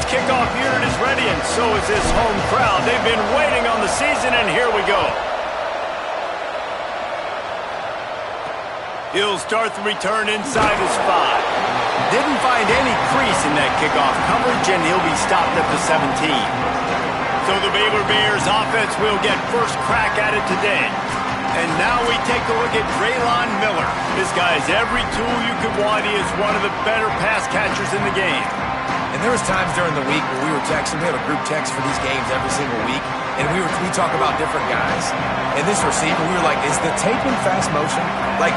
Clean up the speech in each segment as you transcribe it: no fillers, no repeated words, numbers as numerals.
kickoff unit is ready, and so is this home crowd. They've been waiting on the season, and here we go. He'll start the return inside his 5. Didn't find any crease in that kickoff coverage, and he'll be stopped at the 17. So the Baylor Bears offense will get first crack at it today. And now we take a look at Draylon Miller. This guy's every tool you could want. He is one of the better pass catchers in the game. And there was times during the week where we were texting. We have a group text for these games every single week. And we talk about different guys. And this receiver, we were like, is the tape in fast motion? Like,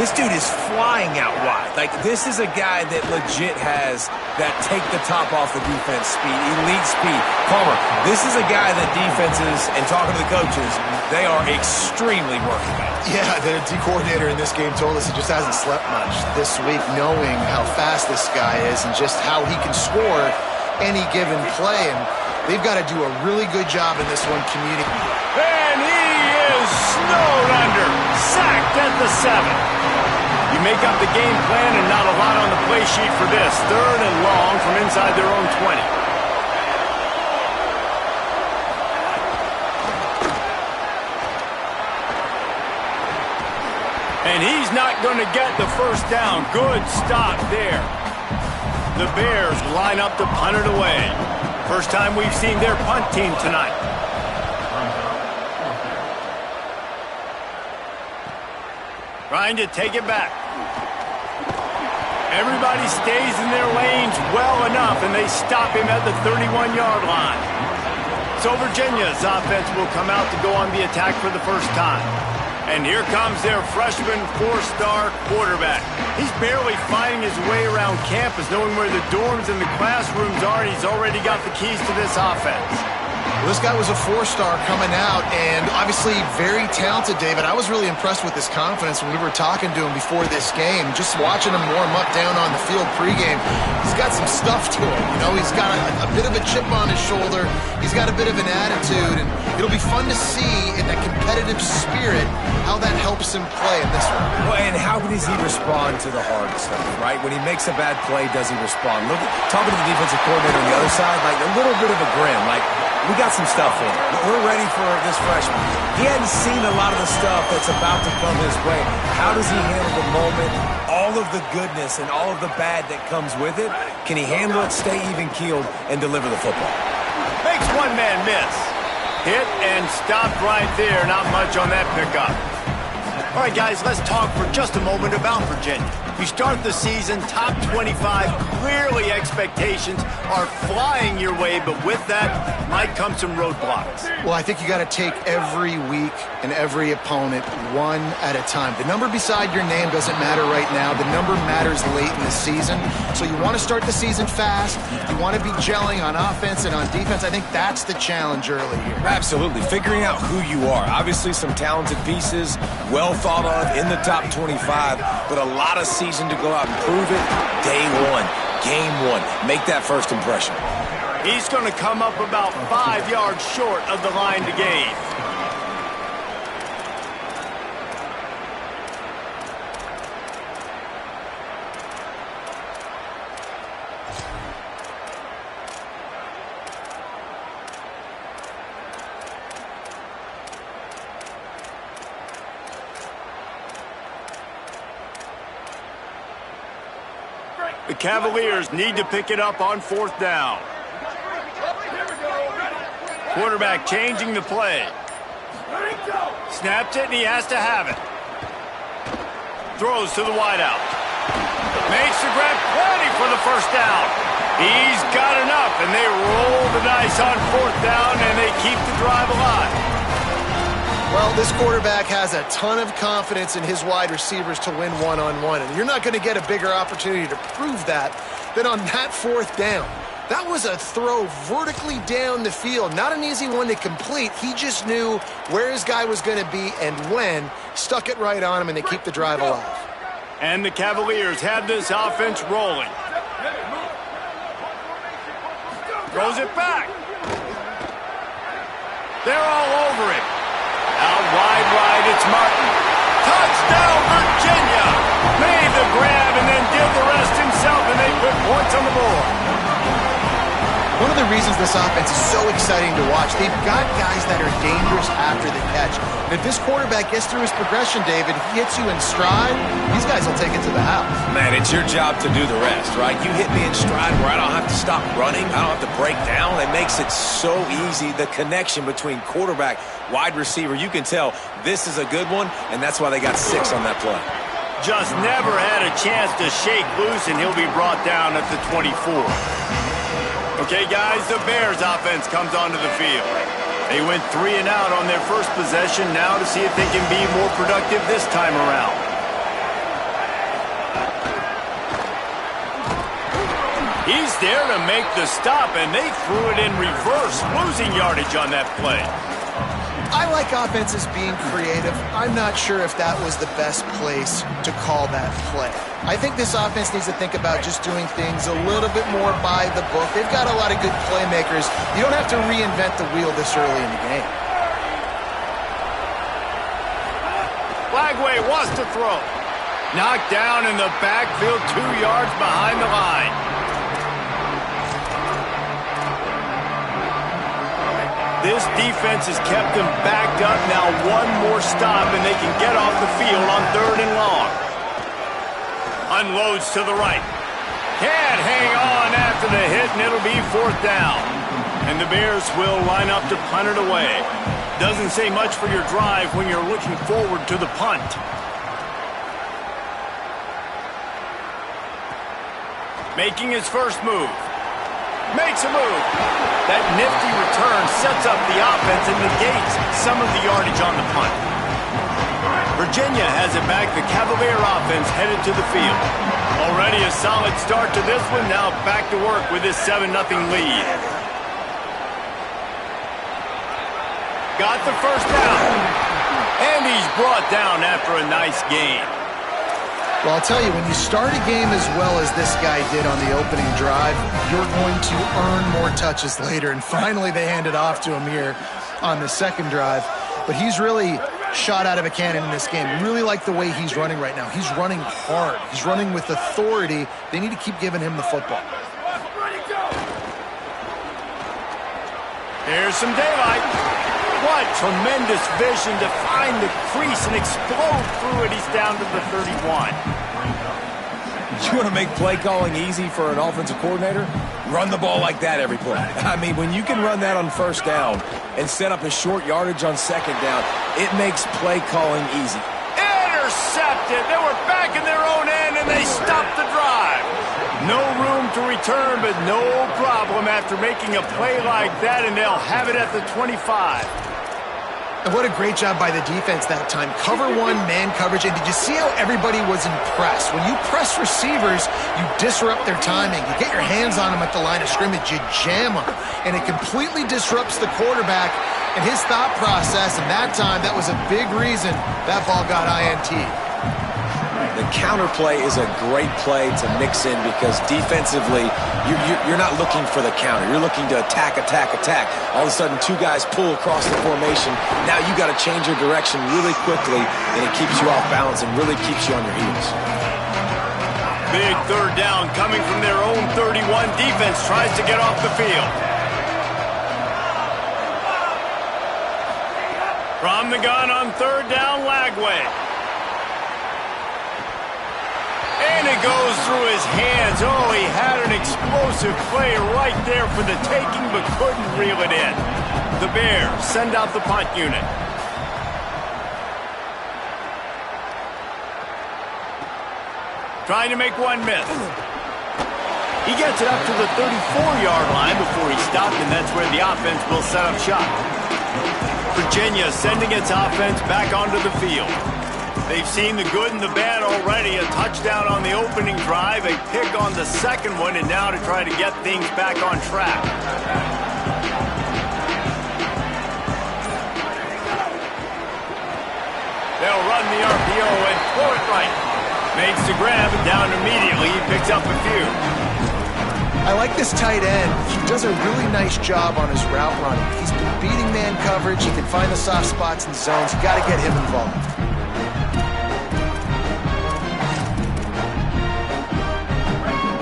this dude is flying out wide. Like, this is a guy that legit has that take the top off the defense speed, elite speed. Palmer, this is a guy that defenses, and talking to the coaches, they are extremely working on. Yeah, the D coordinator in this game told us he just hasn't slept much this week, knowing how fast this guy is and just how he can score any given play. And they've got to do a really good job in this one communicating. And he is snowed under, sacked at the 7. You make up the game plan and not a lot on the play sheet for this. 3rd and long from inside their own 20. And he's not going to get the first down. Good stop there. The Bears line up to punt it away. First time we've seen their punt team tonight. Trying to take it back. Everybody stays in their lanes well enough, and they stop him at the 31-yard line. So Virginia's offense will come out to go on the attack for the first time. And here comes their freshman 4-star quarterback. He's barely finding his way around campus, knowing where the dorms and the classrooms are, and he's already got the keys to this offense. Well, this guy was a 4-star coming out, and obviously very talented, David. I was really impressed with his confidence when we were talking to him before this game, just watching him warm up down on the field pregame. He's got some stuff to him, you know. He's got a bit of a chip on his shoulder. He's got a bit of an attitude, and it'll be fun to see in that competitive spirit how that helps him play in this one. Well, and how does he respond to the hard stuff, right? When he makes a bad play, does he respond? Look, talking to the defensive coordinator on the other side, like a little bit of a grin, like, we got some stuff for him. We're ready for this freshman. He hadn't seen a lot of the stuff that's about to come his way. How does he handle the moment, all of the goodness and all of the bad that comes with it? Can he handle it, stay even-keeled, and deliver the football? Makes one man miss. Hit and stopped right there. Not much on that pickup. All right, guys, let's talk for just a moment about Virginia. You start the season top 25. Clearly expectations are flying your way, but with that might come some roadblocks. Well, I think you got to take every week and every opponent one at a time. The number beside your name doesn't matter right now. The number matters late in the season. So you want to start the season fast. You want to be gelling on offense and on defense. I think that's the challenge early here. Absolutely. Figuring out who you are. Obviously some talented pieces, well thought of in the top 25, but a lot of season to go out and prove it. Day one, game one. Make that first impression. He's going to come up about 5 yards short of the line to gain. The Cavaliers need to pick it up on 4th down. Quarterback changing the play. Snapped it, and he has to have it. Throws to the wideout. Makes the grab, plenty for the first down. He's got enough, and they roll the dice on 4th down, and they keep the drive alive. Well, this quarterback has a ton of confidence in his wide receivers to win one-on-one, and you're not going to get a bigger opportunity to prove that than on that 4th down. That was a throw vertically down the field. Not an easy one to complete. He just knew where his guy was going to be and when. Stuck it right on him, and they keep the drive alive. And the Cavaliers have this offense rolling. Throws it back. They're all over it. Out wide right, it's Martin. Touchdown, Virginia! Made the grab and then did the rest himself, and they put points on the board. One of the reasons this offense is so exciting to watch, they've got guys that are dangerous after the catch. And if this quarterback gets through his progression, David, he hits you in stride, these guys will take it to the house. Man, it's your job to do the rest, right? You hit me in stride where I don't have to stop running. I don't have to break down. It makes it so easy. The connection between quarterback, wide receiver, you can tell this is a good one, and that's why they got 6 on that play. Just never had a chance to shake loose, and he'll be brought down at the 24. Okay, guys, the Bears offense comes onto the field. They went 3 and out on their first possession, now to see if they can be more productive this time around. He's there to make the stop, and they threw it in reverse, losing yardage on that play. I like offenses being creative. I'm not sure if that was the best place to call that play. I think this offense needs to think about just doing things a little bit more by the book. They've got a lot of good playmakers. You don't have to reinvent the wheel this early in the game. Flagway wants to throw. Knocked down in the backfield, 2 yards behind the line. This defense has kept them backed up. Now one more stop, and they can get off the field on 3rd and long. Unloads to the right. Can't hang on after the hit, and it'll be 4th down. And the Bears will line up to punt it away. Doesn't say much for your drive when you're looking forward to the punt. Making his first move. Makes a move. That nifty return sets up the offense and negates some of the yardage on the punt. Virginia has it back. The Cavalier offense headed to the field. Already a solid start to this one. Now back to work with this 7-0 lead. Got the first down. And he's brought down after a nice gain. Well, I'll tell you, when you start a game as well as this guy did on the opening drive, you're going to earn more touches later. And finally, they hand it off to him here on the second drive. But he's really shot out of a cannon in this game. Really like the way he's running right now. He's running hard. He's running with authority. They need to keep giving him the football. Here's some daylight. What tremendous vision to find the crease and explode through it. He's down to the 31. You want to make play calling easy for an offensive coordinator? Run the ball like that every play. I mean, when you can run that on 1st down and set up a short yardage on 2nd down, it makes play calling easy. Intercepted. They were back in their own end, and they stopped the drive. No room to return, but no problem after making a play like that, and they'll have it at the 25. And what a great job by the defense that time. Cover 1, man coverage. And did you see how everybody was impressed? When you press receivers, you disrupt their timing. You get your hands on them at the line of scrimmage. You jam them. And it completely disrupts the quarterback and his thought process. And that time, that was a big reason that ball got INT. The counter play is a great play to mix in because defensively, you're not looking for the counter. You're looking to attack, attack, attack. All of a sudden, 2 guys pull across the formation. Now you got to change your direction really quickly, and it keeps you off balance and really keeps you on your heels. Big 3rd down coming from their own 31. Defense tries to get off the field. From the gun on 3rd down, Lagway. And it goes through his hands. Oh, he had an explosive play right there for the taking, but couldn't reel it in. The Bears send out the punt unit. Trying to make one miss. He gets it up to the 34-yard line before he stopped, and that's where the offense will set up shop. Virginia sending its offense back onto the field. They've seen the good and the bad already. A touchdown on the opening drive, a pick on the second one, and now to try to get things back on track. They'll run the RPO and throw it right. Makes the grab and down immediately. He picks up a few. I like this tight end. He does a really nice job on his route running. He's been beating man coverage. He can find the soft spots and zones. You got to get him involved.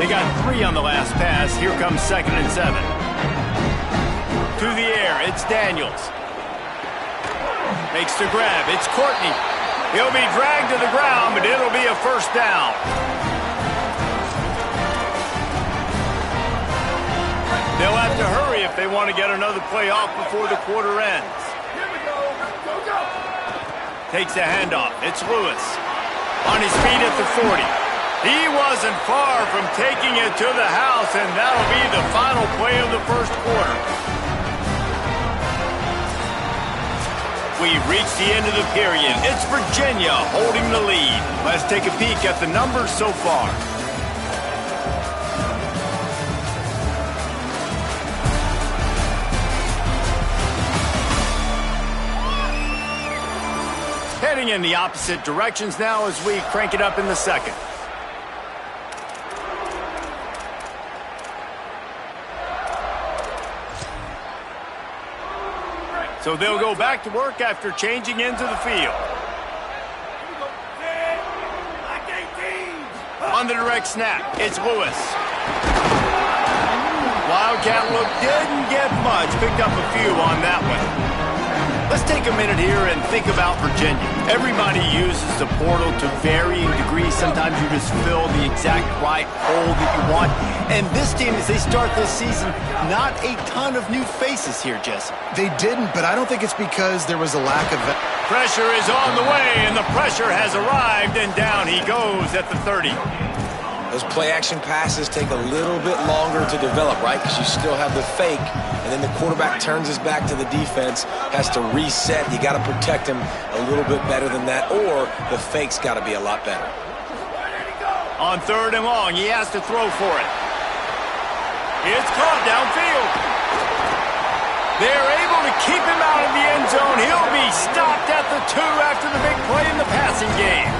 They got 3 on the last pass. Here comes 2nd and 7. To the air, it's Daniels. Makes the grab, it's Courtney. He'll be dragged to the ground, but it'll be a first down. They'll have to hurry if they want to get another play off before the quarter ends. Takes a handoff. It's Lewis. On his feet at the 40. He wasn't far from taking it to the house, and that'll be the final play of the first quarter. We've reached the end of the period. It's Virginia holding the lead. Let's take a peek at the numbers so far. Heading in the opposite directions now as we crank it up in the second. So they'll go back to work after changing into the field. On the direct snap, it's Lewis. Wildcat look didn't get much. Picked up a few on that one. Let's take a minute here and think about Virginia. Everybody uses the portal to varying degrees. Sometimes you just fill the exact right hole that you want. And this team, as they start this season, not a ton of new faces here, Jesse. They didn't, but I don't think it's because there was a lack of... Pressure is on the way, and the pressure has arrived, and down he goes at the 30. Those play-action passes take a little bit longer to develop, right? Because you still have the fake, and then the quarterback turns his back to the defense, has to reset. You got to protect him a little bit better than that, or the fake's got to be a lot better. On 3rd and long, he has to throw for it. It's caught downfield. They're able to keep him out of the end zone. He'll be stopped at the 2 after the big play in the passing game.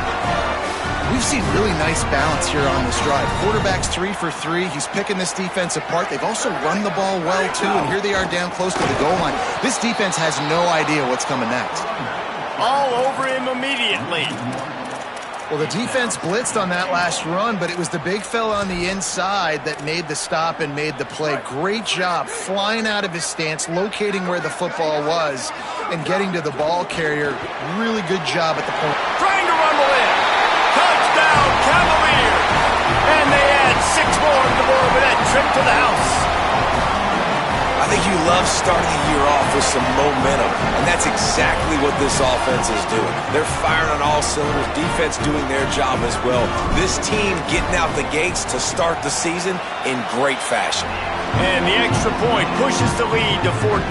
We've seen really nice balance here on this drive. Quarterback's 3 for 3. He's picking this defense apart. They've also run the ball well, too, and here they are down close to the goal line. This defense has no idea what's coming next. All over him immediately. Well, the defense blitzed on that last run, but it was the big fella on the inside that made the stop and made the play. Great job flying out of his stance, locating where the football was, and getting to the ball carrier. Really good job at the point. Trying to rumble in. Touchdown, Cavaliers! And they add 6 more to the board with that trip to the house. I think you love starting the year off with some momentum, and that's exactly what this offense is doing. They're firing on all cylinders, defense doing their job as well. This team getting out the gates to start the season in great fashion. And the extra point pushes the lead to 14.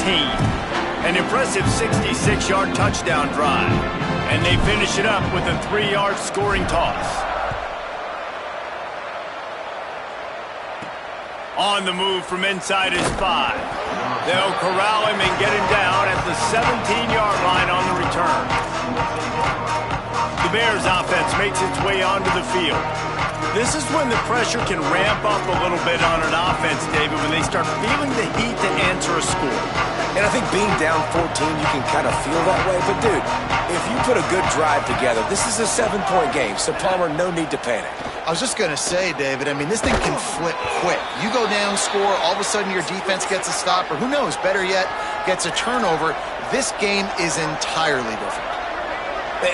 An impressive 66-yard touchdown drive. And they finish it up with a 3-yard scoring toss. On the move from inside his 5. They'll corral him and get him down at the 17-yard line on the return. The Bears offense makes its way onto the field. This is when the pressure can ramp up a little bit on an offense, David, when they start feeling the heat to answer a score. And I think being down 14, you can kind of feel that way. But, dude, if you put a good drive together, this is a 7-point game. So, Palmer, no need to panic. I was just going to say, David, I mean, this thing can flip quick. You go down, score, all of a sudden your defense gets a stop, or who knows, better yet, gets a turnover. This game is entirely different.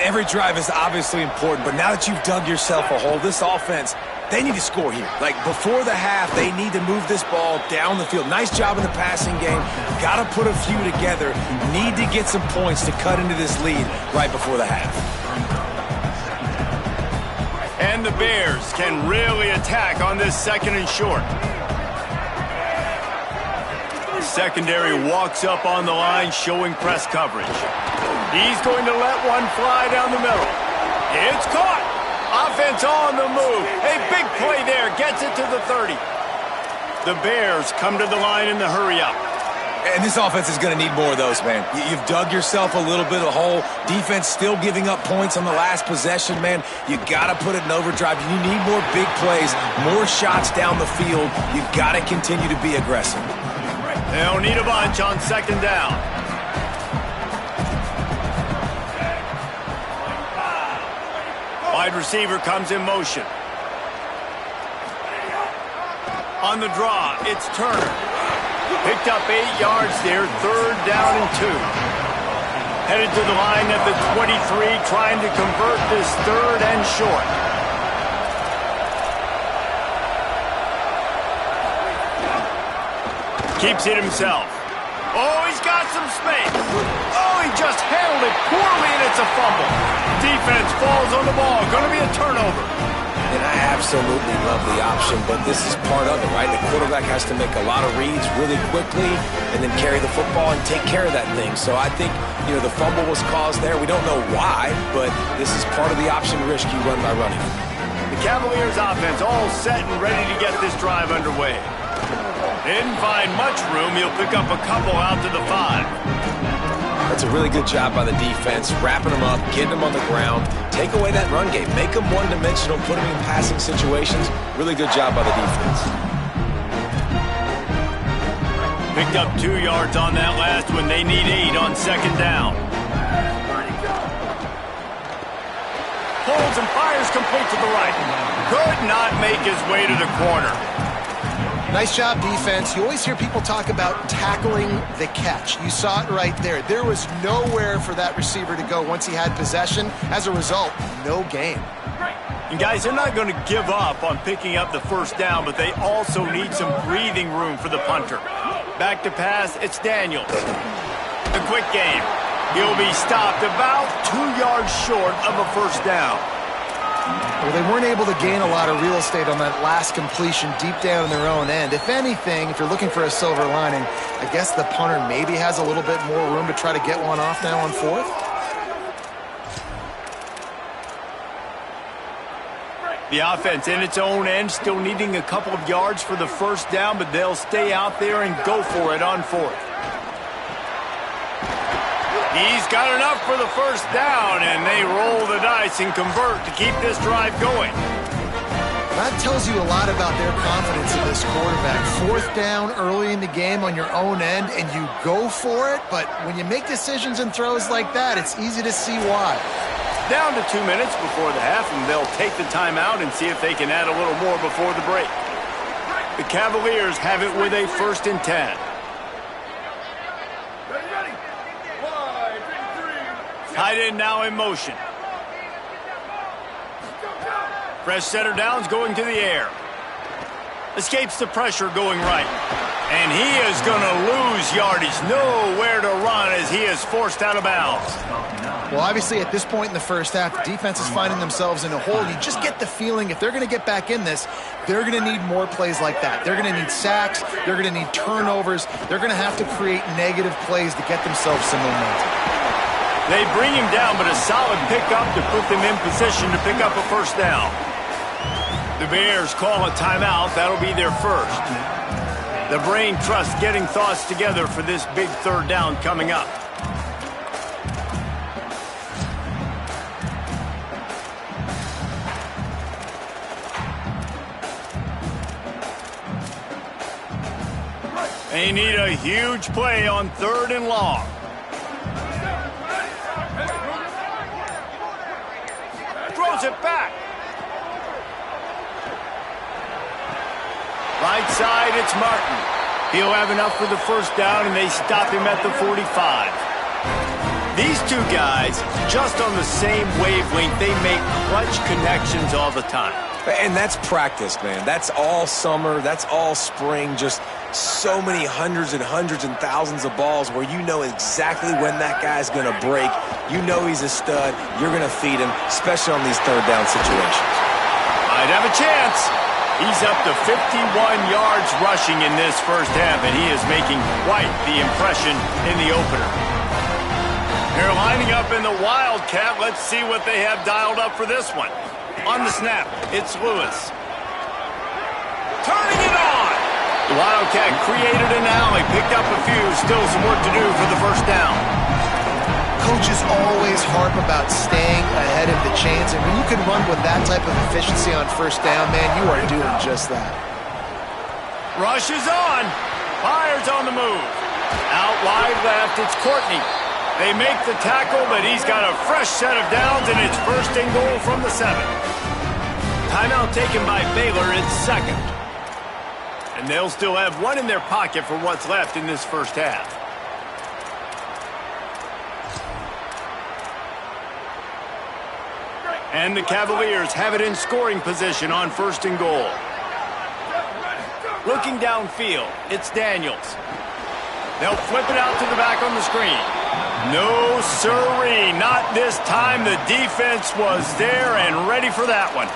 Every drive is obviously important, but now that you've dug yourself a hole, this offense, they need to score here. Like, before the half, they need to move this ball down the field. Nice job in the passing game. Got to put a few together. Need to get some points to cut into this lead right before the half. And the Bears can really attack on this 2nd and short. Secondary walks up on the line, showing press coverage. He's going to let one fly down the middle. It's caught. Offense on the move. A big play there. Gets it to the 30. The Bears come to the line in the hurry-up. And this offense is going to need more of those, man. You've dug yourself a little bit of a hole. Defense still giving up points on the last possession, man. You got to put it in overdrive. You need more big plays, more shots down the field. You've got to continue to be aggressive. They'll need a bunch on 2nd down. Wide receiver comes in motion. On the draw, it's Turner. Picked up 8 yards there, 3rd down and 2. Headed to the line at the 23, trying to convert this 3rd and short. Keeps it himself. Oh, he's got some space. Oh, he just handled it poorly, and it's a fumble. Defense falls on the ball. Going to be a turnover. And I absolutely love the option, but this is part of it, right? The quarterback has to make a lot of reads really quickly and then carry the football and take care of that thing. So I think, the fumble was caused there. We don't know why, but this is part of the option risk you run by running. The Cavaliers offense all set and ready to get this drive underway. Didn't find much room. He'll pick up a couple out to the 5. That's a really good job by the defense, wrapping them up, getting them on the ground, take away that run game, make them one-dimensional, put them in passing situations. Really good job by the defense. Picked up 2 yards on that last one. They need 8 on 2nd down. Pulls and fires complete to the right. Could not make his way to the corner. Nice job, defense. You always hear people talk about tackling the catch. You saw it right there. There was nowhere for that receiver to go once he had possession. As a result, no gain. And guys, they're not going to give up on picking up the 1st down, but they also need some breathing room for the punter. Back to pass, it's Daniels. A quick game. He'll be stopped about 2 yards short of a 1st down. Well, they weren't able to gain a lot of real estate on that last completion deep down in their own end. If anything, if you're looking for a silver lining, I guess the punter maybe has a little bit more room to try to get one off now on 4th. The offense in its own end, still needing a couple of yards for the 1st down, but they'll stay out there and go for it on 4th. He's got enough for the 1st down, and they roll the dice and convert to keep this drive going. That tells you a lot about their confidence in this quarterback. 4th down early in the game on your own end, and you go for it, but when you make decisions and throws like that, it's easy to see why. Down to 2 minutes before the half, and they'll take the timeout and see if they can add a little more before the break. The Cavaliers have it with a 1st and 10. Tight end now in motion. Fresh setter downs going to the air. Escapes the pressure going right. And he is going to lose yardage. Nowhere to run as he is forced out of bounds. Well, obviously, at this point in the 1st half, the defense is finding themselves in a hole. You just get the feeling if they're going to get back in this, they're going to need more plays like that. They're going to need sacks. They're going to need turnovers. They're going to have to create negative plays to get themselves some momentum. They bring him down, but a solid pickup to put them in position to pick up a 1st down. The Bears call a timeout. That'll be their 1st. The brain trust getting thoughts together for this big 3rd down coming up. They need a huge play on 3rd and long. Throws it back. Right side, it's Martin. He'll have enough for the 1st down, and they stop him at the 45. These two guys, just on the same wavelength, they make clutch connections all the time. And that's practice, man. That's all summer. That's all spring. Just so many hundreds and thousands of balls where you know exactly when that guy's going to break. You know he's a stud. You're going to feed him, especially on these 3rd down situations. Might have a chance. He's up to 51 yards rushing in this 1st half, and he is making quite the impression in the opener. They're lining up in the Wildcat. Let's see what they have dialed up for this one. On the snap, it's Lewis. Turning it on. The Wildcat created an alley, picked up a few, still some work to do for the 1st down. Coaches always harp about staying ahead of the chains, and when you can run with that type of efficiency on 1st down, man, you are doing just that. Rush is on. Fires on the move. Out wide left, it's Courtney. They make the tackle, but he's got a fresh set of downs, and it's 1st and goal from the 7. Timeout taken by Baylor, it's 2nd. And And they'll still have one in their pocket for what's left in this first half. And the Cavaliers have it in scoring position on 1st and goal. Looking downfield, it's Daniels. They'll flip it out to the back on the screen. No siree, not this time. The defense was there and ready for that one.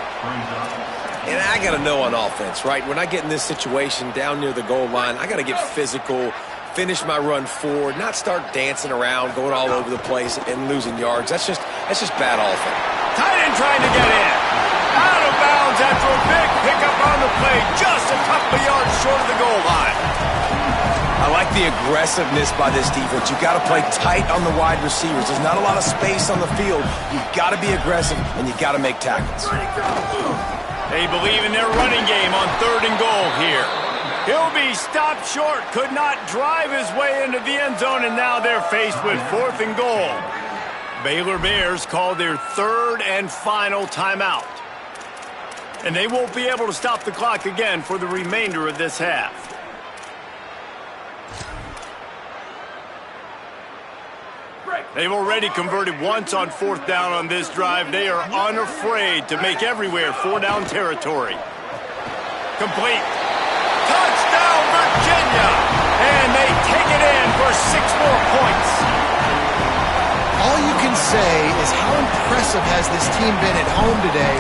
And I got to know on offense, right? When I get in this situation down near the goal line, I got to get physical, finish my run forward, not start dancing around, going all over the place and losing yards. That's just bad offense. Tight end trying to get in. Out of bounds after a big pickup on the play, just a couple of yards short of the goal line. I like the aggressiveness by this defense. You've got to play tight on the wide receivers. There's not a lot of space on the field. You've got to be aggressive, and you've got to make tackles. They believe in their running game on 3rd and goal here. He'll be stopped short, could not drive his way into the end zone, and now they're faced with 4th and goal. Baylor Bears call their 3rd and final timeout. And they won't be able to stop the clock again for the remainder of this half. They've already converted once on 4th down on this drive. They are unafraid to make everywhere 4-down territory. Complete. Touchdown, Virginia! And they take it in for 6 more points. All you can say is how impressive has this team been at home today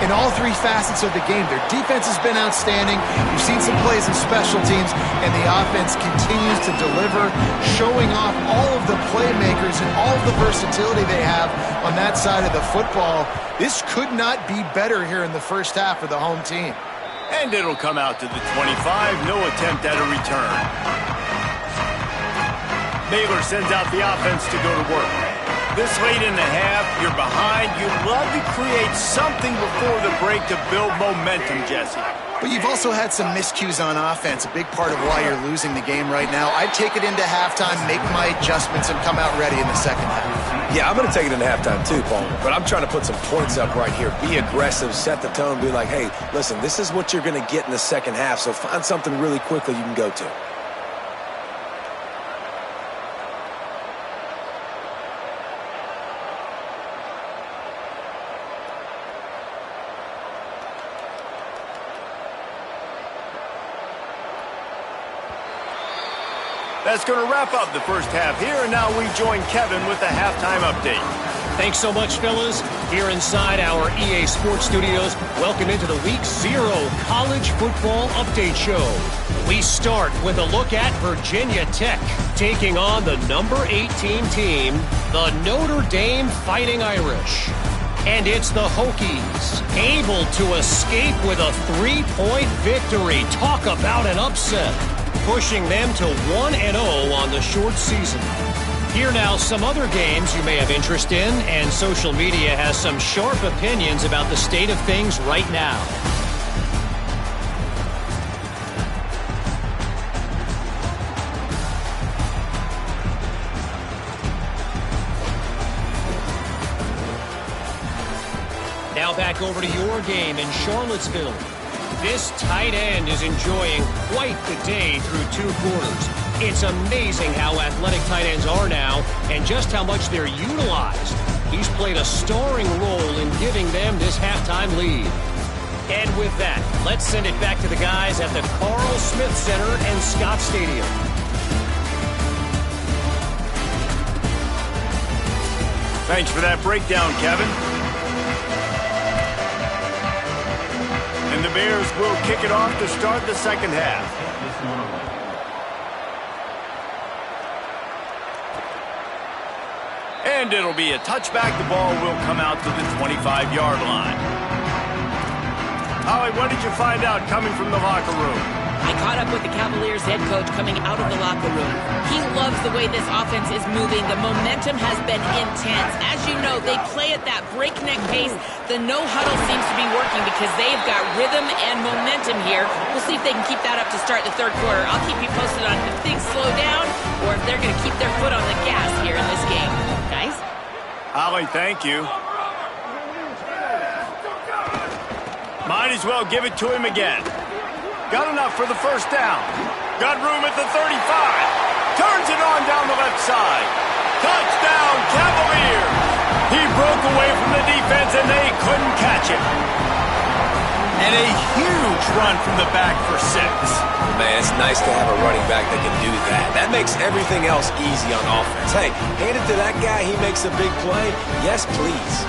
in all 3 facets of the game. Their defense has been outstanding. You've seen some plays in special teams, and the offense continues to deliver, showing off all of the playmakers and all of the versatility they have on that side of the football. This could not be better here in the first half for the home team. And it'll come out to the 25. No attempt at a return. Baylor sends out the offense to go to work. This late in the half, you're behind. You'd love to create something before the break to build momentum, Jesse. But you've also had some miscues on offense, a big part of why you're losing the game right now. I'd take it into halftime, make my adjustments, and come out ready in the second half. Yeah, I'm going to take it into halftime too, Paul. But I'm trying to put some points up right here. Be aggressive, set the tone, be like, hey, listen, this is what you're going to get in the second half, so find something really quickly you can go to. That's going to wrap up the first half here, and now we join Kevin with the halftime update. Thanks so much, fellas. Here inside our EA Sports Studios, welcome into the Week 0 College Football Update Show. We start with a look at Virginia Tech taking on the number 18 team, the Notre Dame Fighting Irish. And it's the Hokies, able to escape with a 3-point victory. Talk about an upset, pushing them to 1-0 on the short season. Here now, some other games you may have interest in, and social media has some sharp opinions about the state of things right now. Now back over to your game in Charlottesville. This tight end is enjoying quite the day through 2 quarters. It's amazing how athletic tight ends are now and just how much they're utilized. He's played a starring role in giving them this halftime lead. And with that, let's send it back to the guys at the Carl Smith Center and Scott Stadium. Thanks for that breakdown, Kevin. And the Bears will kick it off to start the second half. And it'll be a touchback. The ball will come out to the 25-yard line. Holly, what did you find out coming from the locker room? I caught up with the Cavaliers head coach coming out of the locker room. He loves the way this offense is moving. The momentum has been intense. As you know, they play at that breakneck pace. The no-huddle seems to be working because they've got rhythm and momentum here. We'll see if they can keep that up to start the third quarter. I'll keep you posted on if things slow down or if they're going to keep their foot on the gas here in this game. Guys? Holly, thank you. Might as well give it to him again. Got enough for the first down. Got room at the 35. Turns it on down the left side. Touchdown, Cavaliers! He broke away from the defense, and they couldn't catch him. And a huge run from the back for 6. Man, it's nice to have a running back that can do that. That makes everything else easy on offense. Hey, hand it to that guy, he makes a big play. Yes, please.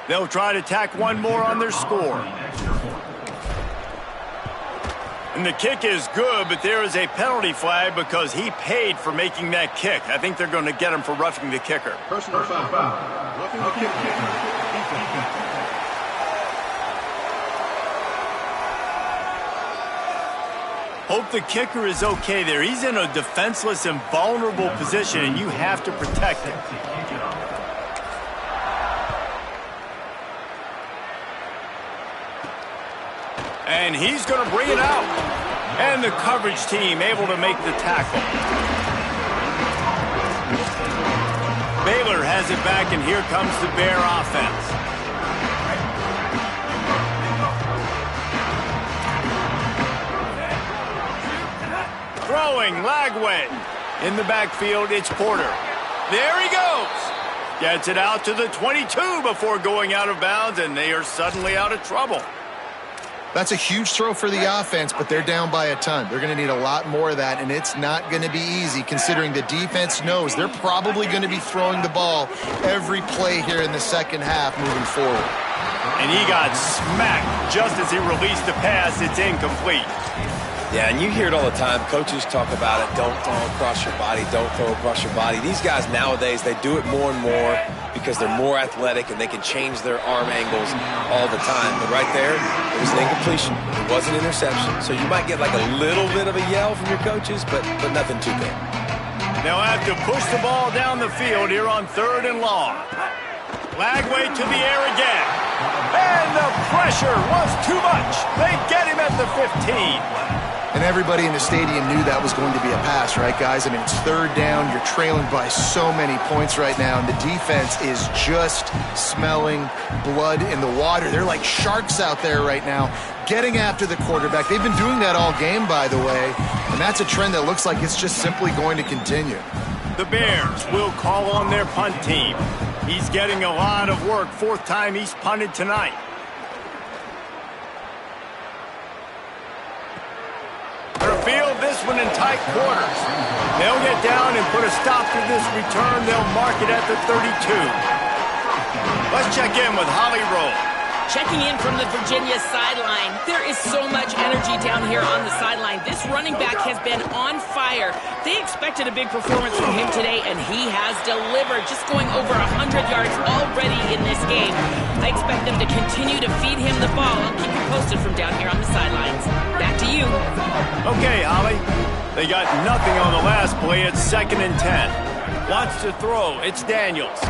They'll try to tack one more on their score. And the kick is good, but there is a penalty flag because he paid for making that kick. I think they're going to get him for roughing the kicker. Personal foul. Roughing the kicker. Hope the kicker is okay there. He's in a defenseless and vulnerable position, and you have to protect him. And he's going to bring it out. And the coverage team able to make the tackle. Baylor has it back, and here comes the Bear offense. Throwing, Lagway. In the backfield, it's Porter. There he goes. Gets it out to the 22 before going out of bounds, and they are suddenly out of trouble. That's a huge throw for the offense, but they're down by a ton. They're going to need a lot more of that, and it's not going to be easy considering the defense knows they're probably going to be throwing the ball every play here in the second half moving forward. And he got smacked just as he released the pass. It's incomplete. Yeah, and you hear it all the time. Coaches talk about it. Don't throw across your body. Don't throw across your body. These guys nowadays, they do it more and more because they're more athletic and they can change their arm angles all the time. But right there, it was an incompletion. It was an interception. So you might get like a little bit of a yell from your coaches, but nothing too big. They'll have to push the ball down the field here on 3rd and long. Lagway to the air again. And the pressure was too much. They get him at the 15. And everybody in the stadium knew that was going to be a pass, right, guys? I mean, it's 3rd down. You're trailing by so many points right now, and the defense is just smelling blood in the water. They're like sharks out there right now, getting after the quarterback. They've been doing that all game, by the way, and that's a trend that looks like it's just simply going to continue. The Bears will call on their punt team. He's getting a lot of work. 4th time he's punted tonight. Field this one in tight quarters. They'll get down and put a stop to this return. They'll mark it at the 32. Let's check in with Holly Rowe. Checking in from the Virginia sideline. There is so much energy down here on the sideline. This running back has been on fire. They expected a big performance from him today, and he has delivered, just going over 100 yards already in this game. I expect them to continue to feed him the ball. I'll keep you posted from down here on the sidelines. Back to you. Okay, Holly. They got nothing on the last play. It's 2nd and 10. Wants to throw. It's Daniels.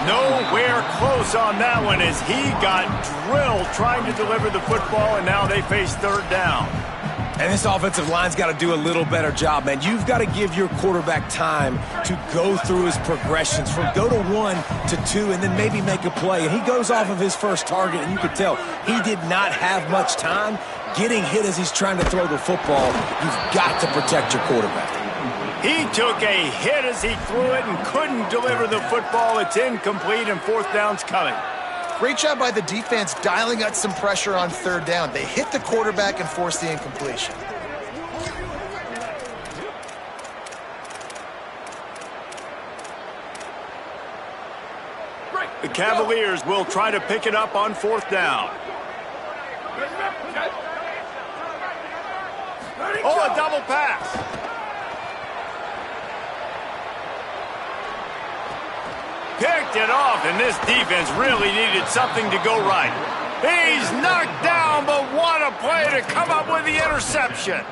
Nowhere close on that one as he got drilled trying to deliver the football, and now they face 3rd down. And this offensive line's got to do a little better job, man. You've got to give your quarterback time to go through his progressions from go to 1 to 2 and then maybe make a play. And he goes off of his first target, and you could tell he did not have much time getting hit as he's trying to throw the football. You've got to protect your quarterback. He took a hit as he threw it and couldn't deliver the football. It's incomplete, and 4th down's coming. Great job by the defense dialing out some pressure on 3rd down. They hit the quarterback and forced the incompletion. The Cavaliers will try to pick it up on 4th down. Oh, a double pass. Picked it off, and this defense really needed something to go right. He's knocked down, but what a play to come up with the interception.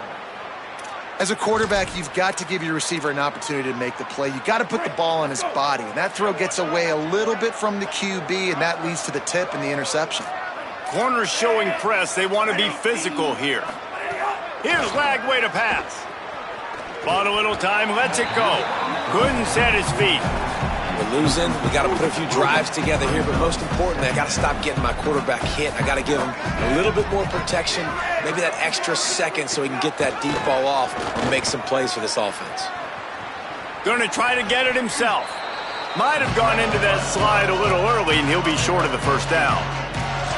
As a quarterback, you've got to give your receiver an opportunity to make the play. You've got to put the ball on his body, and that throw gets away a little bit from the QB, and that leads to the tip and the interception. Corners showing press. They want to be physical here. Here's Lagway to pass. Bought a little time, lets it go. Couldn't set his feet. We're losing. We got to put a few drives together here, but most importantly, I got to stop getting my quarterback hit. I got to give him a little bit more protection, maybe that extra second so he can get that deep ball off and make some plays for this offense. Going to try to get it himself. Might have gone into that slide a little early, and he'll be short of the first down.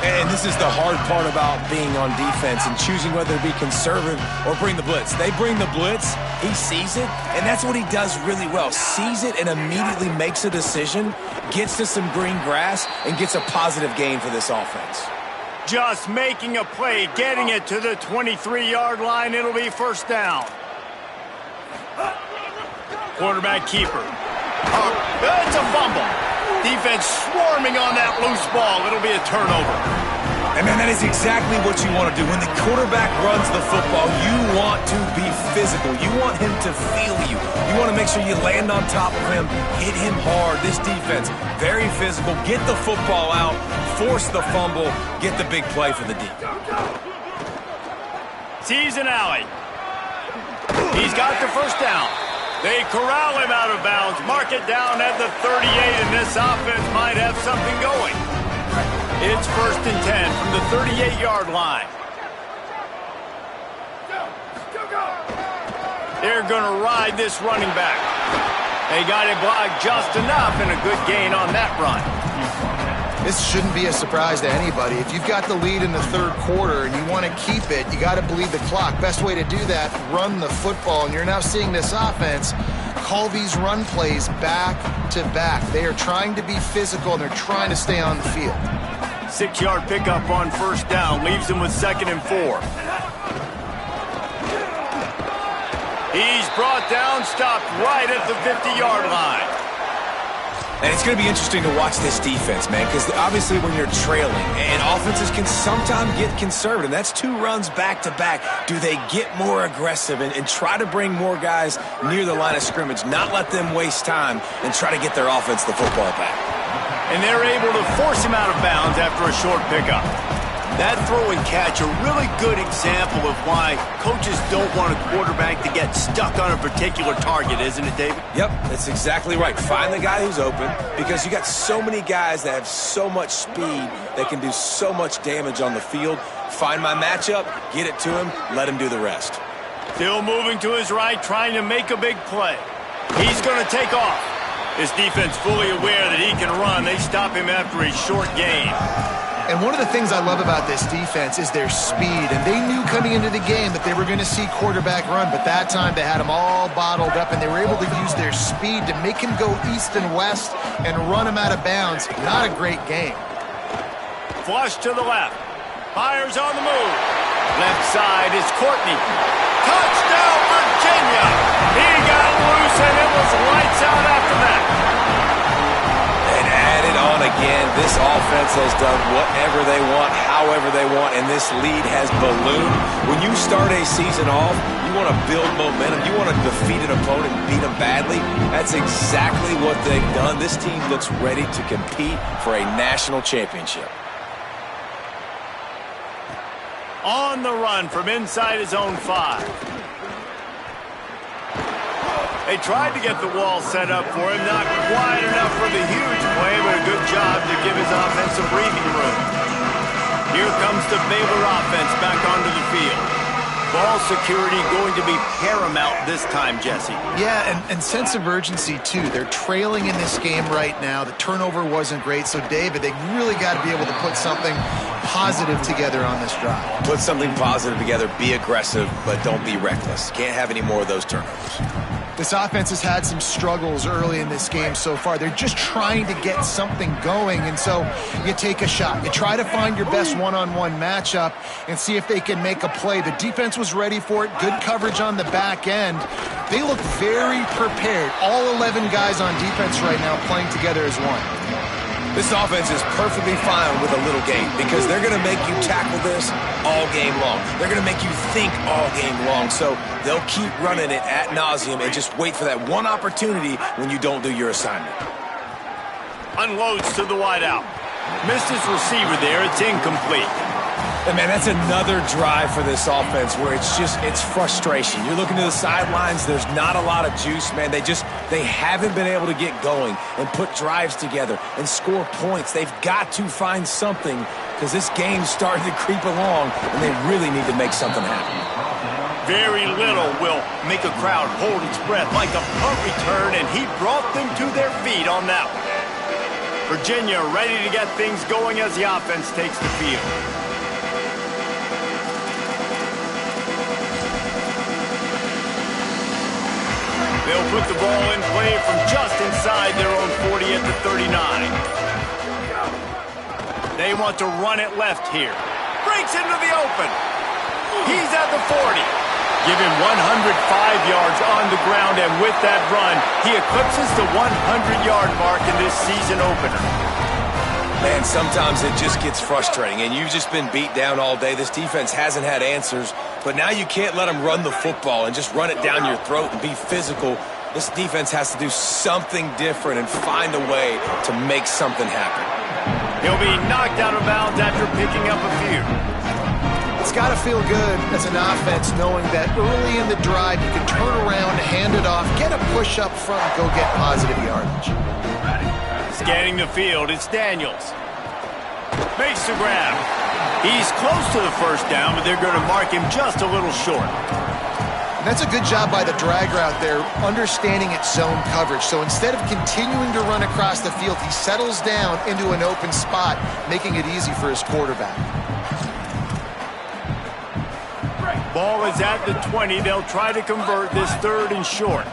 And this is the hard part about being on defense and choosing whether to be conservative or bring the blitz. They bring the blitz, he sees it, and that's what he does really well. Sees it and immediately makes a decision, gets to some green grass, and gets a positive gain for this offense. Just making a play, getting it to the 23-yard line. It'll be first down. Quarterback keeper. It's a fumble. Defense swarming on that loose ball. It'll be a turnover. And, man, that is exactly what you want to do. When the quarterback runs the football, you want to be physical. You want him to feel you. You want to make sure you land on top of him, hit him hard. This defense, very physical. Get the football out, force the fumble, get the big play for the D. Sees an alley. He's got the first down. They corral him out of bounds, mark it down at the 38, and this offense might have something going. It's 1st and 10 from the 38-yard line. They're going to ride this running back. They got it blocked just enough, and a good gain on that run. This shouldn't be a surprise to anybody. If you've got the lead in the third quarter and you want to keep it, you got to bleed the clock. Best way to do that, run the football. And you're now seeing this offense call these run plays back to back. They are trying to be physical, and they're trying to stay on the field. 6-yard pickup on first down leaves them with 2nd and 4. He's brought down, stopped right at the 50-yard line. And it's going to be interesting to watch this defense, man, because obviously when you're trailing, and offenses can sometimes get conservative. That's 2 runs back-to-back. Do they get more aggressive and try to bring more guys near the line of scrimmage, not let them waste time, and try to get their offense the football back? And they're able to force him out of bounds after a short pickup. That throw and catch, a really good example of why coaches don't want a quarterback to get stuck on a particular target, isn't it, David? Yep, that's exactly right. Find the guy who's open, because you got so many guys that have so much speed that can do so much damage on the field. Find my matchup, get it to him, let him do the rest. Still moving to his right, trying to make a big play. He's going to take off. His defense fully aware that he can run. They stop him after a short gain. And one of the things I love about this defense is their speed. And they knew coming into the game that they were going to see quarterback run. But that time they had him all bottled up, and they were able to use their speed to make him go east and west and run him out of bounds. Not a great game. Flush to the left. Fires on the move. Left side is Courtney. Touchdown, Virginia! He got loose, and it was lights out after that. And add it on again. This offense has done whatever they want, however they want, and this lead has ballooned. When you start a season off, you want to build momentum. You want to defeat an opponent and beat them badly. That's exactly what they've done. This team looks ready to compete for a national championship. On the run from inside his own 5. They tried to get the wall set up for him, not quite enough for the huge play, but a good job to give his offense some breathing room. Here comes the Baylor offense back onto the field. Ball security going to be paramount this time, Jesse. Yeah, and sense of urgency, too. They're trailing in this game right now. The turnover wasn't great. So, David, they really got to be able to put something positive together on this drive. Put something positive together. Be aggressive, but don't be reckless. Can't have any more of those turnovers. This offense has had some struggles early in this game so far. They're just trying to get something going, and so you take a shot. You try to find your best one-on-one matchup and see if they can make a play. The defense was ready for it. Good coverage on the back end. They look very prepared. All 11 guys on defense right now playing together as one. This offense is perfectly fine with a little game because they're going to make you tackle this all game long. They're going to make you think all game long. So they'll keep running it ad nauseum and just wait for that one opportunity when you don't do your assignment. Unloads to the wideout. Missed his receiver there. It's incomplete. And man, that's another drive for this offense where it's frustration. You're looking to the sidelines, there's not a lot of juice, man. They haven't been able to get going and put drives together and score points. They've got to find something because this game's starting to creep along and they really need to make something happen. Very little will make a crowd hold its breath like a punt return, and he brought them to their feet on that one. Virginia ready to get things going as the offense takes the field. They'll put the ball in play from just inside their own 40 at the 39. They want to run it left here. Breaks into the open. He's at the 40. Give him 105 yards on the ground, and with that run, he eclipses the 100-yard mark in this season opener. Man, sometimes it just gets frustrating, and you've just been beat down all day. This defense hasn't had answers, but now you can't let them run the football and just run it down your throat and be physical. This defense has to do something different and find a way to make something happen. He'll be knocked out of bounds after picking up a few. It's got to feel good as an offense knowing that early in the drive you can turn around, hand it off, get a push up front, and go get positive yardage. Scanning the field, it's Daniels. Makes the grab. He's close to the first down, but they're going to mark him just a little short. And that's a good job by the drag route there, understanding its zone coverage. So instead of continuing to run across the field, he settles down into an open spot, making it easy for his quarterback. Ball is at the 20. They'll try to convert this third and short.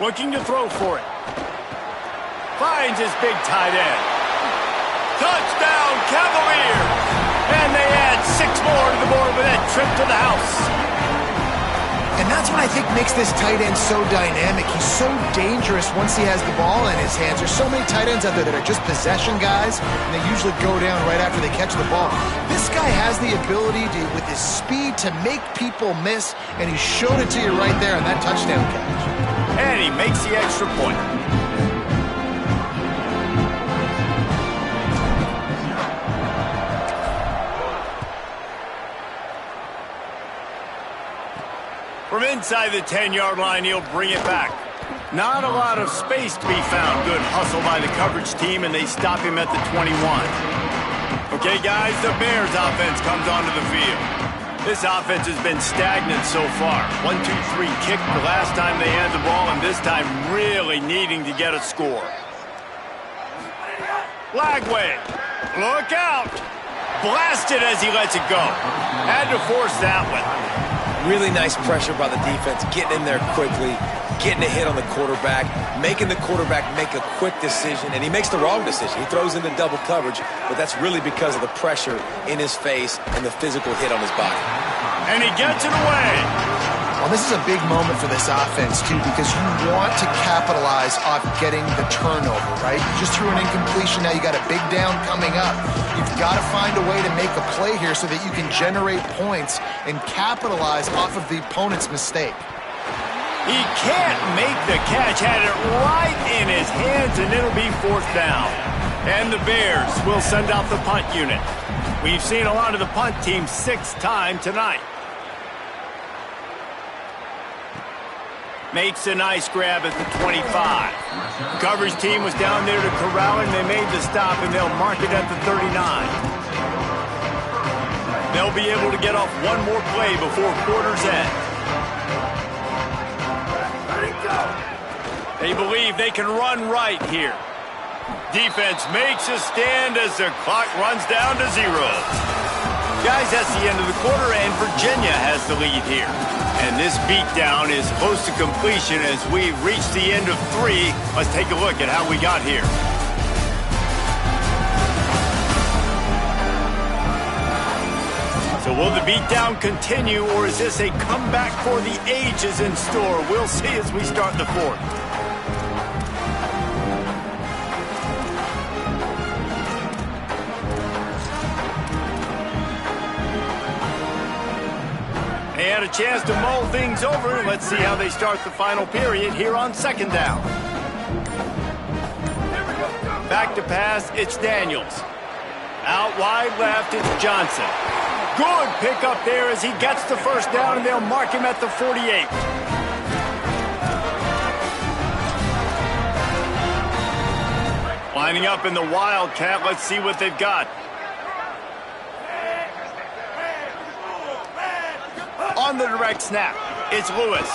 Looking to throw for it. Finds his big tight end. Touchdown, Cavaliers! And they add 6 more to the board with that trip to the house. And that's what I think makes this tight end so dynamic. He's so dangerous once he has the ball in his hands. There's so many tight ends out there that are just possession guys, and they usually go down right after they catch the ball. This guy has the ability to, with his speed, to make people miss, and he showed it to you right there on that touchdown catch. And he makes the extra point. From inside the 10-yard line, he'll bring it back. Not a lot of space to be found. Good hustle by the coverage team, and they stop him at the 21. Okay, guys, the Bears offense comes onto the field. This offense has been stagnant so far. 1-2-3 kick the last time they had the ball, and this time really needing to get a score. Lagway, look out! Blasted as he lets it go. Had to force that one. Really nice pressure by the defense, getting in there quickly, getting a hit on the quarterback, making the quarterback make a quick decision, and he makes the wrong decision. He throws into double coverage, but that's really because of the pressure in his face and the physical hit on his body. And he gets it away. Well, this is a big moment for this offense, too, because you want to capitalize off getting the turnover, right? You just threw an incompletion. Now you got a big down coming up. You've got to find a way to make a play here so that you can generate points and capitalize off of the opponent's mistake. He can't make the catch. Had it right in his hands, and it'll be 4th down. And the Bears will send out the punt unit. We've seen a lot of the punt team 6 times tonight. Makes a nice grab at the 25. The coverage team was down there to corral him. They made the stop, and they'll mark it at the 39. They'll be able to get off one more play before quarter's end. They believe they can run right here. Defense makes a stand as the clock runs down to 0. Guys, that's the end of the quarter, and Virginia has the lead here. And this beatdown is close to completion as we reach the end of 3. Let's take a look at how we got here. So Will the beatdown continue, or is this a comeback for the ages in store? We'll see as we start the fourth. And a chance to mull things over. Let's see how they start the final period here on second down. Back to pass, it's Daniels. Out wide left, it's Johnson. Good pickup there as he gets the first down, and they'll mark him at the 48. Lining up in the Wildcat, let's see what they've got. On the direct snap, it's Lewis.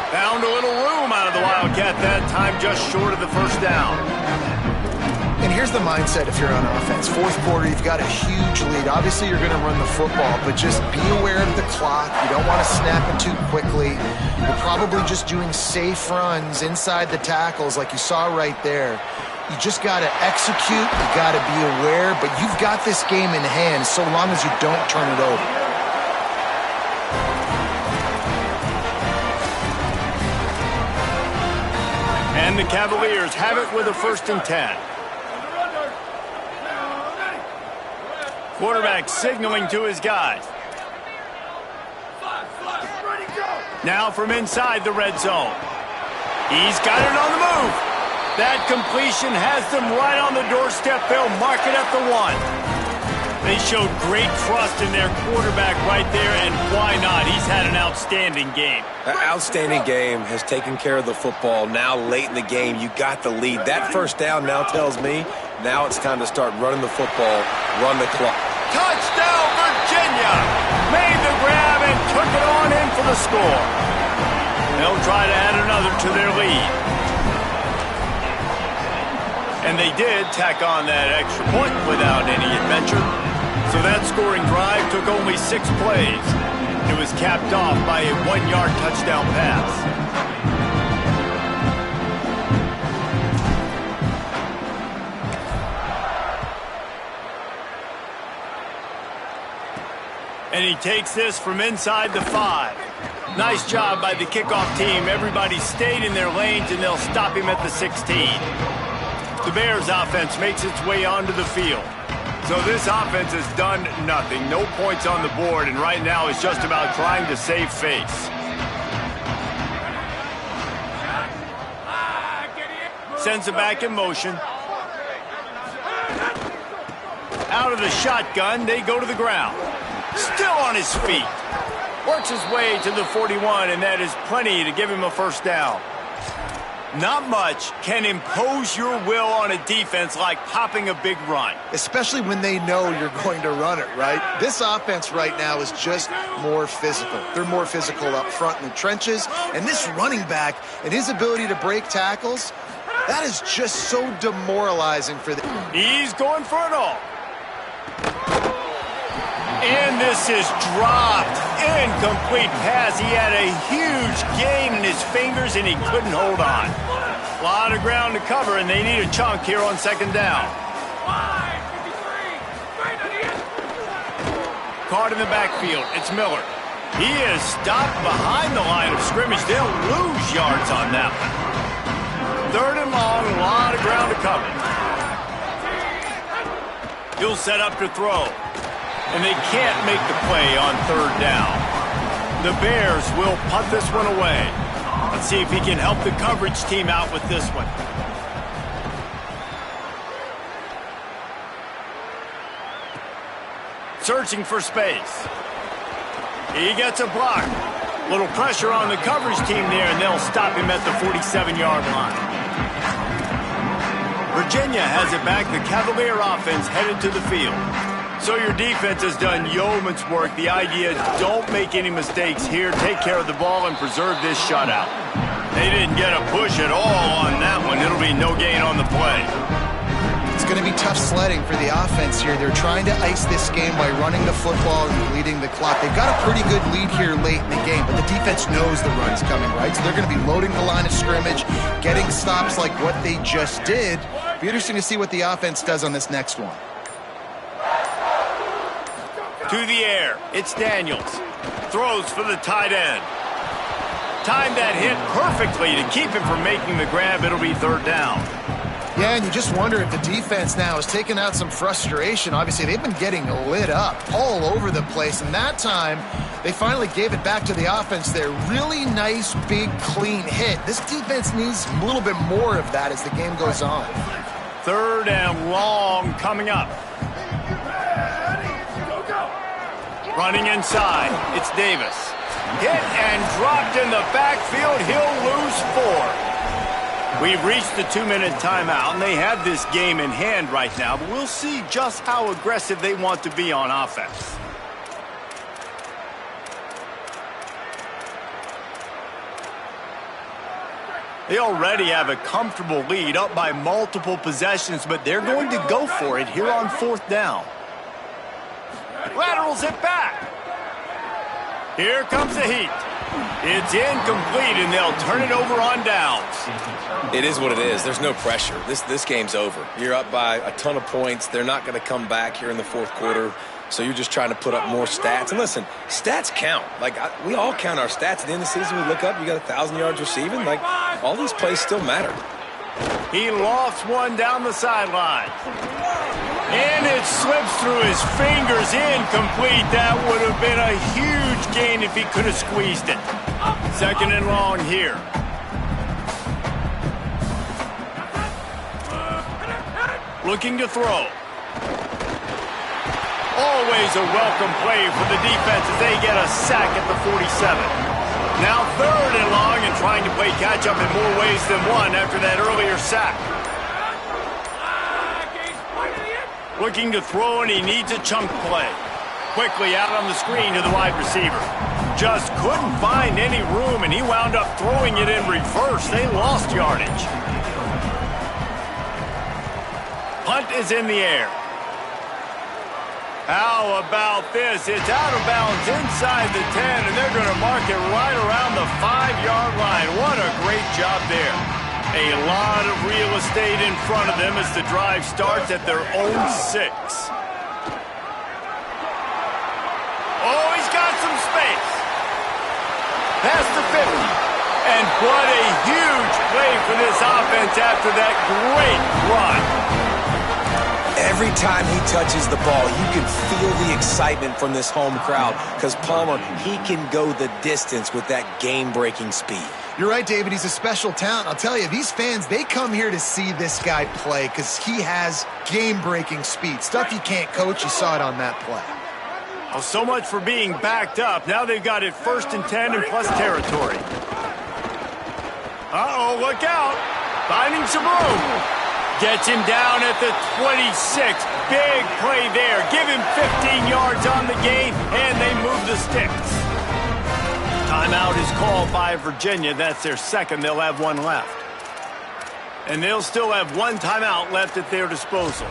Found a little room out of the Wildcat that time, just short of the first down. And here's the mindset if you're on offense. Fourth quarter, you've got a huge lead. Obviously, you're going to run the football, but just be aware of the clock. You don't want to snap it too quickly. You're probably just doing safe runs inside the tackles like you saw right there. You just got to execute. You got to be aware, but you've got this game in hand so long as you don't turn it over. And the Cavaliers have it with a 1st and 10. Quarterback signaling to his guys. Now from inside the red zone. He's got it on the move. That completion has them right on the doorstep. They'll mark it at the 1. They showed great trust in their quarterback right there, and why not? He's had an outstanding game. An outstanding game, has taken care of the football. Now late in the game, you got the lead. That first down now tells me now it's time to start running the football, run the clock. Touchdown, Virginia! Made the grab and took it on in for the score. They'll try to add another to their lead. And they did tack on that extra point without any adventure. So that scoring drive took only 6 plays. It was capped off by a 1-yard touchdown pass. And he takes this from inside the 5. Nice job by the kickoff team. Everybody stayed in their lanes, and they'll stop him at the 16. The Bears offense makes its way onto the field. So this offense has done nothing. No points on the board, and right now it's just about trying to save face. Sends it back in motion. Out of the shotgun, they go to the ground. Still on his feet. Works his way to the 41, and that is plenty to give him a first down. Not much can impose your will on a defense like popping a big run. Especially when they know you're going to run it, right? This offense right now is just more physical. They're more physical up front in the trenches. And this running back and his ability to break tackles, that is just so demoralizing for them. He's going for it all. And this is dropped. Incomplete pass. He had a huge gain in his fingers, and he couldn't hold on. A lot of ground to cover, and they need a chunk here on second down. Caught in the backfield. It's Miller. He is stopped behind the line of scrimmage. They'll lose yards on that one. 3rd and long, a lot of ground to cover. He'll set up to throw. And they can't make the play on 3rd down. The Bears will punt this one away. Let's see if he can help the coverage team out with this one. Searching for space. He gets a block. Little pressure on the coverage team there, and they'll stop him at the 47-yard line. Virginia has it back. The Cavalier offense headed to the field. So your defense has done yeoman's work. The idea is don't make any mistakes here. Take care of the ball and preserve this shutout. They didn't get a push at all on that one. It'll be no gain on the play. It's going to be tough sledding for the offense here. They're trying to ice this game by running the football and bleeding the clock. They've got a pretty good lead here late in the game, but the defense knows the run's coming, right? So they're going to be loading the line of scrimmage, getting stops like what they just did. Be interesting to see what the offense does on this next one. To the air, it's Daniels. Throws for the tight end. Timed that hit perfectly to keep him from making the grab. It'll be third down. Yeah, and you just wonder if the defense now is taking out some frustration. Obviously, they've been getting lit up all over the place, and that time they finally gave it back to the offense there. Really nice, big, clean hit. This defense needs a little bit more of that as the game goes on. Third and long coming up. Running inside, it's Davis. Hit and dropped in the backfield. He'll lose 4. We've reached the 2-minute timeout, and they have this game in hand right now, but we'll see just how aggressive they want to be on offense. They already have a comfortable lead, up by multiple possessions, but they're going to go for it here on fourth down. Laterals it back. Here comes the heat. It's incomplete, and they'll turn it over on downs. It is what it is. There's no pressure. This game's over. You're up by a ton of points. They're not going to come back here in the fourth quarter, so you're just trying to put up more stats. And listen, stats count. We all count our stats. At the end of the season, we look up, you got 1,000 yards receiving. All these plays still matter. He lofts one down the sideline. And it slips through his fingers, incomplete. That would have been a huge gain if he could have squeezed it. Second and long here. Looking to throw. Always a welcome play for the defense as they get a sack at the 47. Now third and long and trying to play catch-up in more ways than one after that earlier sack. Looking to throw, and he needs a chunk play. Quickly out on the screen to the wide receiver. Just couldn't find any room, and he wound up throwing it in reverse. They lost yardage. Punt is in the air. How about this? It's out of bounds inside the 10, and they're going to mark it right around the 5-yard line. What a great job there. A lot of real estate in front of them as the drive starts at their own 6. Oh, he's got some space. Past the 50. And what a huge play for this offense after that great run. Every time he touches the ball, you can feel the excitement from this home crowd because Palmer, he can go the distance with that game-breaking speed. You're right, David. He's a special talent. I'll tell you, these fans, they come here to see this guy play because he has game-breaking speed. Stuff you can't coach. You saw it on that play. Well, so much for being backed up. Now they've got it 1st and 10 and plus territory. Uh-oh, look out. Finding some room. Gets him down at the 26. Big play there. Give him 15 yards on the gain, and they move the sticks. Timeout is called by Virginia. That's their second. They'll have one left. And they'll still have one timeout left at their disposal.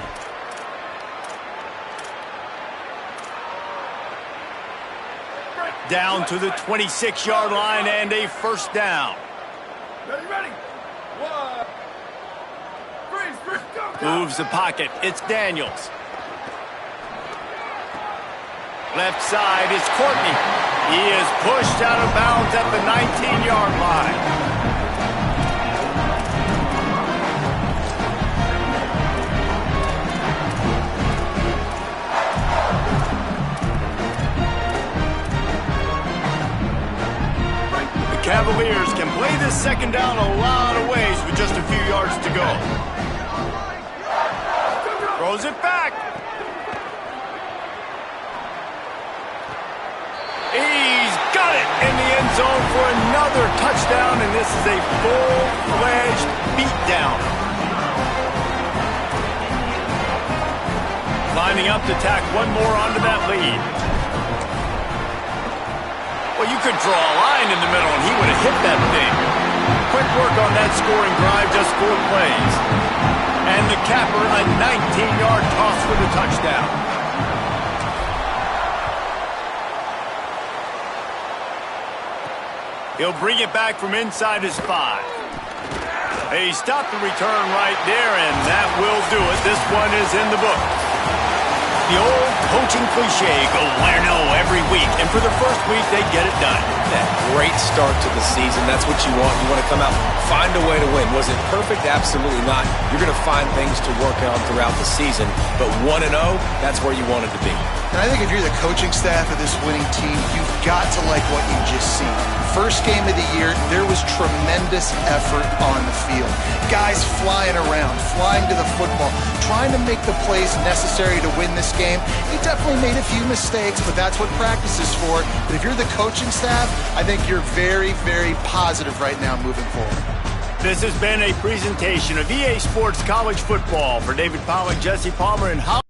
Down to the 26-yard line and a first down. Ready. 1, 3, go. Moves the pocket. It's Daniels. Left side is Courtney. He is pushed out of bounds at the 19-yard line. The Cavaliers can play this second down a lot of ways with just a few yards to go. Throws it back. He's got it in the end zone for another touchdown, and this is a full-fledged beatdown. Lining up to tack one more onto that lead. Well, you could draw a line in the middle, and he would have hit that thing. Quick work on that scoring drive, just 4 plays. And the capper, a 19-yard toss for the touchdown. He'll bring it back from inside his 5. He stopped the return right there, and that will do it. This one is in the book. The old coaching cliche, go win-0 every week. And for the first week, they get it done. That great start to the season. That's what you want. You want to come out, find a way to win. Was it perfect? Absolutely not. You're going to find things to work on throughout the season. But 1-0, that's where you want it to be. And I think if you're the coaching staff of this winning team, you've got to like what you just seen. First game of the year, there was tremendous effort on the field. Guys flying around, flying to the football, trying to make the plays necessary to win this game. He definitely made a few mistakes, but that's what practice is for. But if you're the coaching staff, I think you're very, very positive right now moving forward. This has been a presentation of EA Sports College Football. For David Pollack, Jesse Palmer, and Holly.